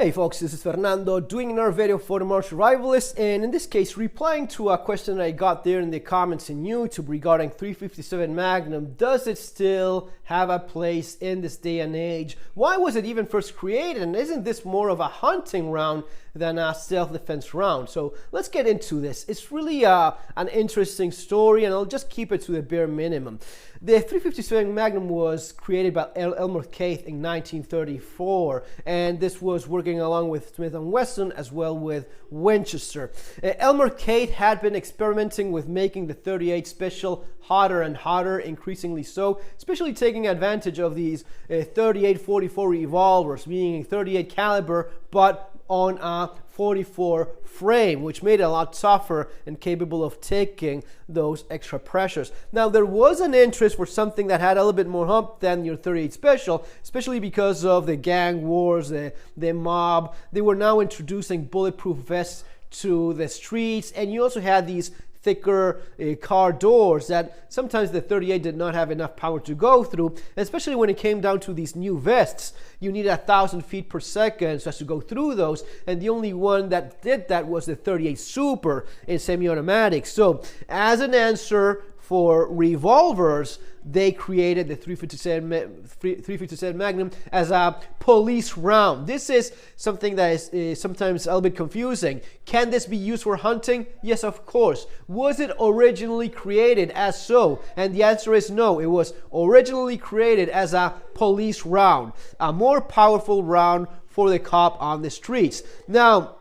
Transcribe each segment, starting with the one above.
Hey folks, this is Fernando doing another video for the Martial Rivalist, and in this case replying to a question that I got there in the comments in YouTube regarding 357 Magnum. Does it still have a place in this day and age? Why was it even first created, and isn't this more of a hunting round than a self-defense round? So let's get into this. It's really an interesting story, and I'll just keep it to the bare minimum. The 357 Magnum was created by Elmer Keith in 1934, and this was working along with Smith & Wesson as well with Winchester. Elmer Keith had been experimenting with making the .38 Special hotter and hotter, increasingly so, especially taking advantage of these .38-44 revolvers, meaning 38 caliber, but on a 44 frame, which made it a lot tougher and capable of taking those extra pressures. Now, there was an interest for something that had a little bit more hump than your .38 Special, especially because of the gang wars, the mob. They were now introducing bulletproof vests to the streets, and you also had these thicker car doors that sometimes the .38 did not have enough power to go through, especially when it came down to these new vests. You needed 1,000 feet per second so as to go through those, and the only one that did that was the .38 Super in semi-automatic. So as an answer for revolvers, they created the 357 Magnum as a police round. This is something that is sometimes a little bit confusing. Can this be used for hunting? Yes, of course. Was it originally created as so? And the answer is no. It was originally created as a police round, a more powerful round for the cop on the streets. Now,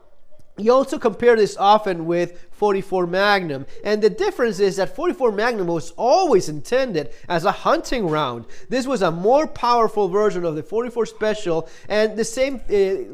you also compare this often with 44 Magnum, and the difference is that 44 Magnum was always intended as a hunting round. This was a more powerful version of the 44 Special, and the same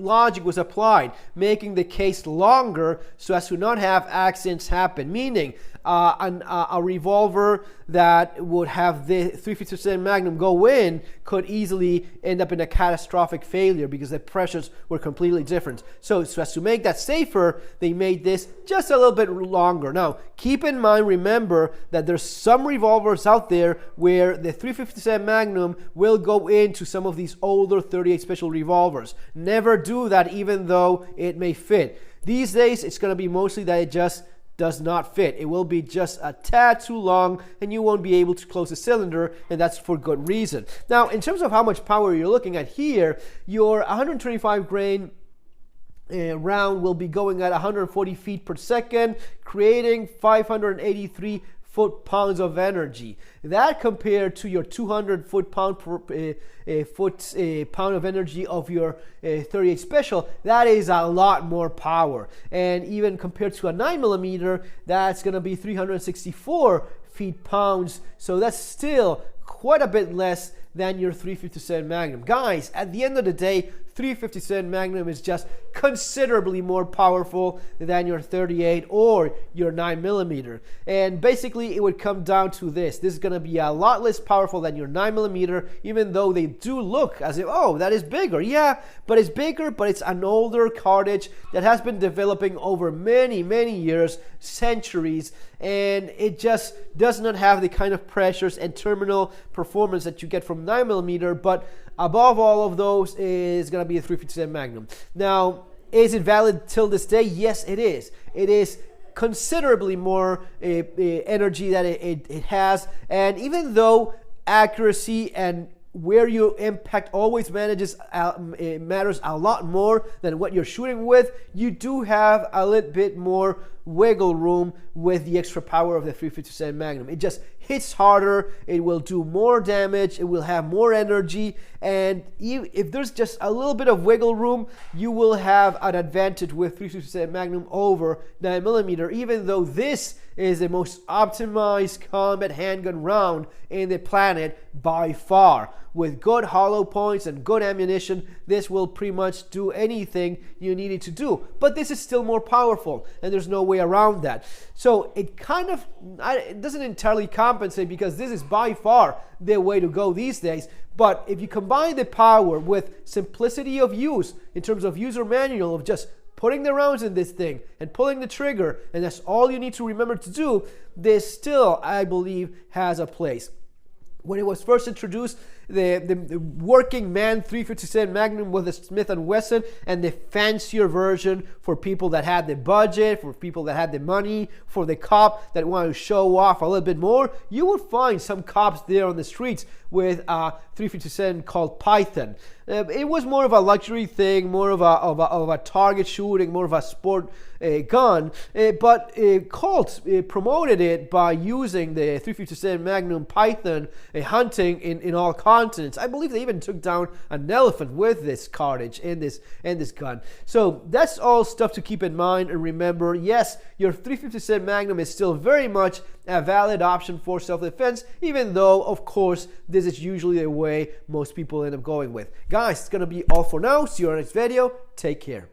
logic was applied, making the case longer so as to not have accidents happen, meaning a revolver that would have the 357 Magnum go in could easily end up in a catastrophic failure because the pressures were completely different. So as to make that safer, they made this just a little bit longer. Now, keep in mind, remember that there's some revolvers out there where the 357 Magnum will go into some of these older .38 Special revolvers. Never do that, even though it may fit. These days, it's going to be mostly that it just does not fit. It will be just a tad too long, and you won't be able to close the cylinder, and that's for good reason. Now, in terms of how much power you're looking at here, your 125 grain round will be going at 140 feet per second, creating 583 foot-pounds of energy. That compared to your 200 foot-pound pound of energy of your .38 Special, that is a lot more power. And even compared to a 9mm, that's going to be 364 feet-pounds. So that's still quite a bit less than your 357 Magnum. Guys, at the end of the day, 357 Magnum is just considerably more powerful than your .38 or your 9mm. And basically, it would come down to this. This is going to be a lot less powerful than your 9mm, even though they do look as if, oh, that is bigger. Yeah, but it's bigger, but it's an older cartridge that has been developing over many, many years, centuries, and it just does not have the kind of pressures and terminal performance that you get from 9mm, but above all of those is going to be a 357 Magnum. Now, is it valid till this day? Yes, it is. It is considerably more energy that it has, and even though accuracy and where you impact always matters a lot more than what you're shooting with, you do have a little bit more wiggle room with the extra power of the 357 Magnum. It just hits harder, it will do more damage, it will have more energy, and if there's just a little bit of wiggle room, you will have an advantage with 357 Magnum over 9mm, even though this is the most optimized combat handgun round in the planet by far. With good hollow points and good ammunition, this will pretty much do anything you need it to do. But this is still more powerful, and there's no way around that. So it kind of, it doesn't entirely compensate, because this is by far the way to go these days. But if you combine the power with simplicity of use in terms of user manual of just putting the rounds in this thing and pulling the trigger, and that's all you need to remember to do, this still, I believe, has a place. When it was first introduced, the working man 357 Magnum with a Smith & Wesson, and the fancier version for people that had the budget, for people that had the money, for the cop that wanted to show off a little bit more. You would find some cops there on the streets with a 357 called Python. It was more of a luxury thing, more of a target shooting, more of a sport gun, but Colt promoted it by using the 357 Magnum Python hunting in all continents. I believe they even took down an elephant with this cartridge and this gun. So that's all stuff to keep in mind. And remember, yes, your 357 Magnum is still very much a valid option for self-defense, even though, of course, this is usually the way most people end up going with. Guys, it's going to be all for now. See you on the next video. Take care.